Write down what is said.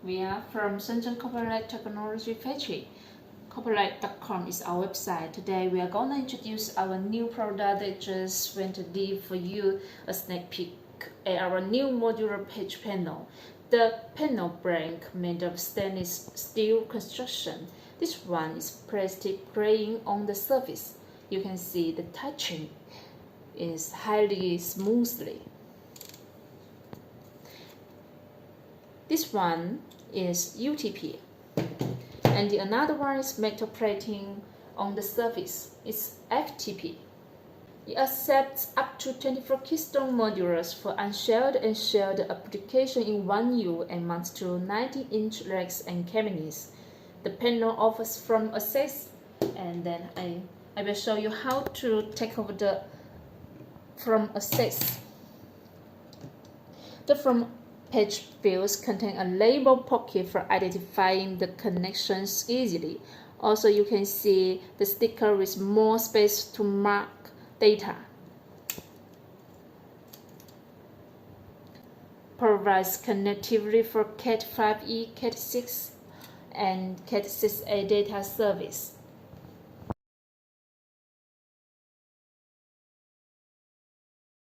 We are from Shenzhen Corporate Technology Factory. Corporate.com is our website. Today we are going to introduce our new product that just went to leave for you a sneak peek at our new modular page panel. The panel blank made of stainless steel construction. This one is plastic graying on the surface. You can see the touching is highly smoothly. This one is UTP, and the another one is metal plating on the surface. It's FTP. It accepts up to 24 keystone modulars for unshared and shared application in 1U and mounts to 90-inch racks and cabinets. The panel offers from access, and then I will show you how to take over the from access. The from page fields contain a label pocket for identifying the connections easily. Also, you can see the sticker with more space to mark data. Provides connectivity for Cat5e, Cat6, and Cat6a data service.